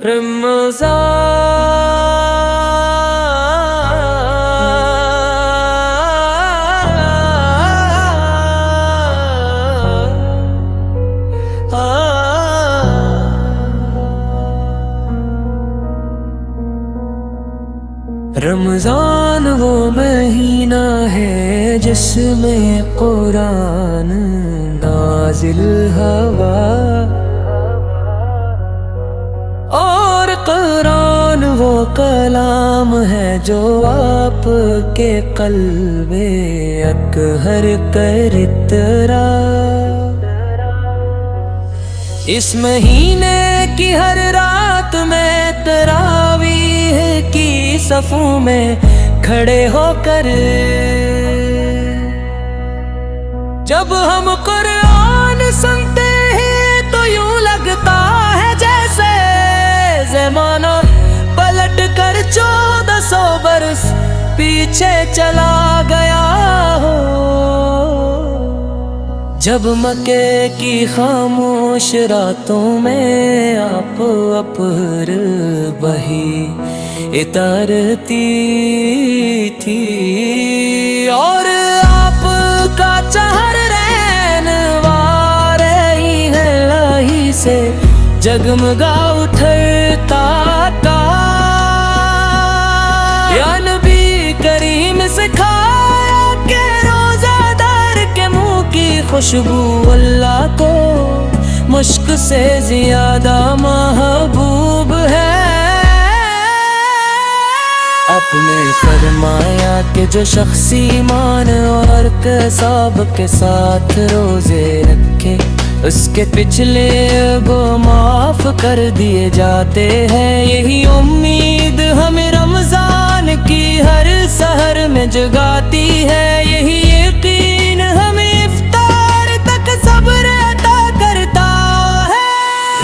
رمضان وہ مہینہ ہے جس میں قرآن نازل ہوا، اور قرآن وہ کلام ہے جو آپ کے قلب اکہر کر اترا۔ اس مہینے کی ہر رات میں تراویح کی صفوں میں کھڑے ہو کر جب ہم قرآن سنتے ہیں تو یوں لگتا ہے جیسے زمانہ پلٹ کر 1400 برس پیچھے چلا گیا ہو۔ جب مکے کی خاموش راتوں میں آپ اپہر بہی اترتی تھی، اور آپ کا چہر رہنوار الہی سے جگمگا اٹھتا تھا۔ یا نبی کریم سکھایا کہ روزہ دار کے منہ کی خوشبو اللہ کو مشک سے زیادہ محبوب ہے۔ آپ نے فرمایا کہ جو شخص ایمان اور ثواب کے ساتھ روزے رکھے اس کے پچھلے گناہ معاف کر دیے جاتے ہیں۔ یہی امید ہمیں رمضان کی ہر سحر میں جگاتی ہے، یہی یقین ہمیں افطار تک صبر عطا کرتا ہے۔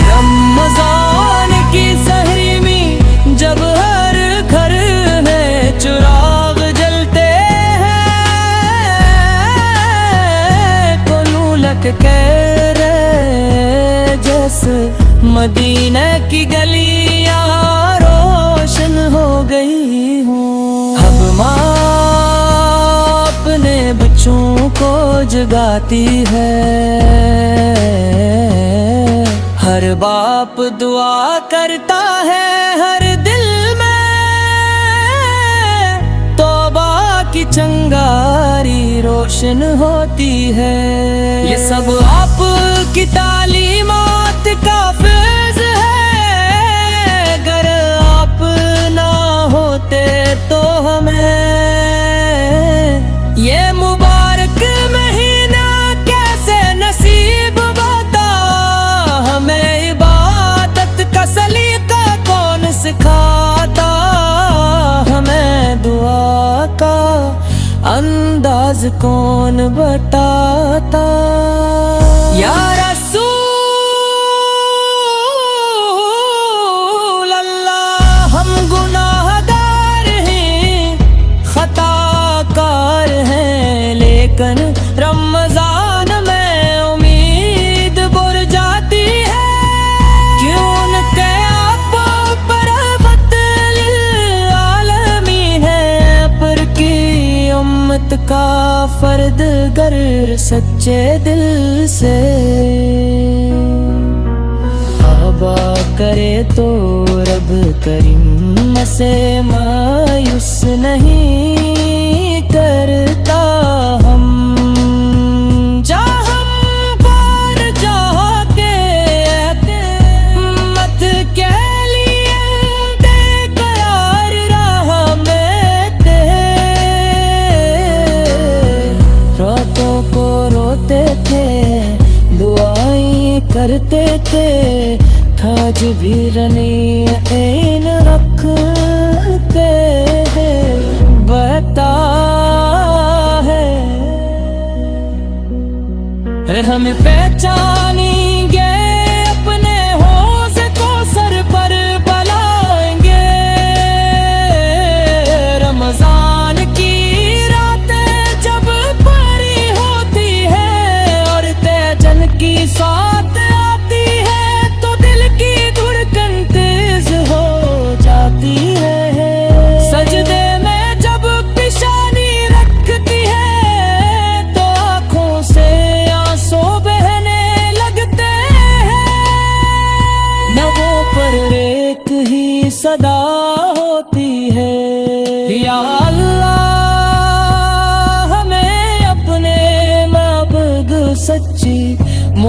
رمضان کی سحری میں جب ہر گھر میں چراغ جلتے ہیں، کلوں لٹ کے جیسے مدینہ کی گلیاں روشن ہو گئی ہوں۔ اب ماں اپنے بچوں کو جگاتی ہے، ہر باپ دعا کرتا ہے، ہر دل میں توبہ کی چنگاری روشن ہوتی ہے۔ یہ سب آپ کی تعلیمات کا فیض ہے، اگر آپ نہ ہوتے تو ہمیں یہ مبارک مہینہ کیسے نصیب ہوتا۔ ہمیں عبادت کا سلیقہ کون سکھاتا، ہمیں دعا کا انداز کون بتاتا۔ یا رسول اللہ ہم گناہ گار ہیں، خطا کار ہیں، لیکن رمضان میں امید بر جاتی ہے۔ کیوں کہ آپ پر رحمت للعالمین ہے، پر کی امت کا فرد گر سچے دل سے توبہ کرے تو رب کریم سے مایوس نہیں کرتا۔ ہم جہاں پر جا کے مت کے لیے دے قرار راہ میں تھے، راتوں کو روتے تھے دعائیں کرتے تھے، تاج بھی رنی عین رکھتے ہیں۔ بتا ہے ہمیں پہچانیں گے اپنے حوض کو سر پر بلائیں گے۔ رمضان کی راتیں جب پاری ہوتی ہے اور تیجن کی ساتھ آتی ہے تو دل کی دھڑکن تیز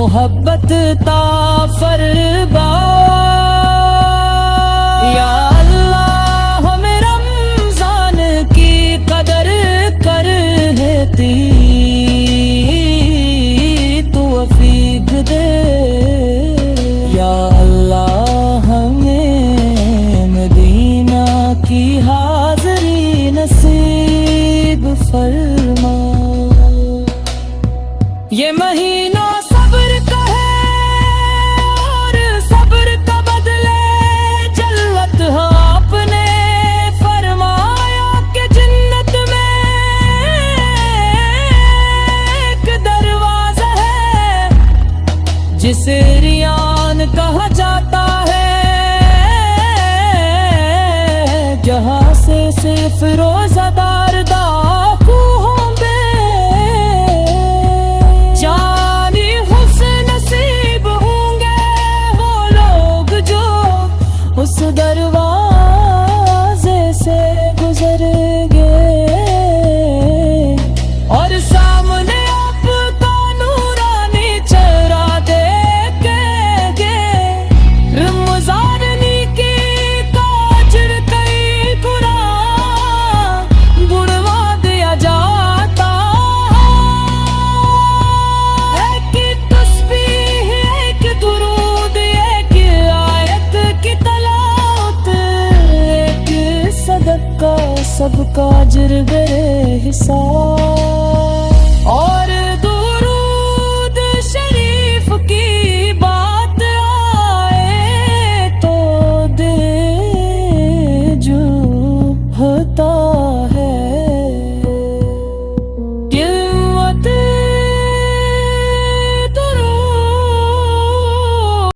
محبت تا فربا یا اللہ ہمیں رمضان کی قدر کر لیتی تو افیق دے یا اللہ ہمیں مدینہ کی حاضری نصیب فرما یہ مہینہ صبر کا ہے اور صبر کا بدلے جلوت ہے آپ نے فرمایا کہ جنت میں ایک دروازہ ہے جسے ریان کہا جاتا ہے جہاں سے صرف روزہ دار ڈاکو ہوں گے جانی حسن نصیب ہوں گے وہ لوگ جو اس دروازے سے گزر گے اور سامنے آپ کا نورانی چہرہ دیکھیں گے رمضان نیکی کا اجر کئی گنا بڑھوا دیا جاتا ایک تسبیح ایک درود ایک آیت کی تلاوت ایک صدقہ سب کا اجر بے حساب اور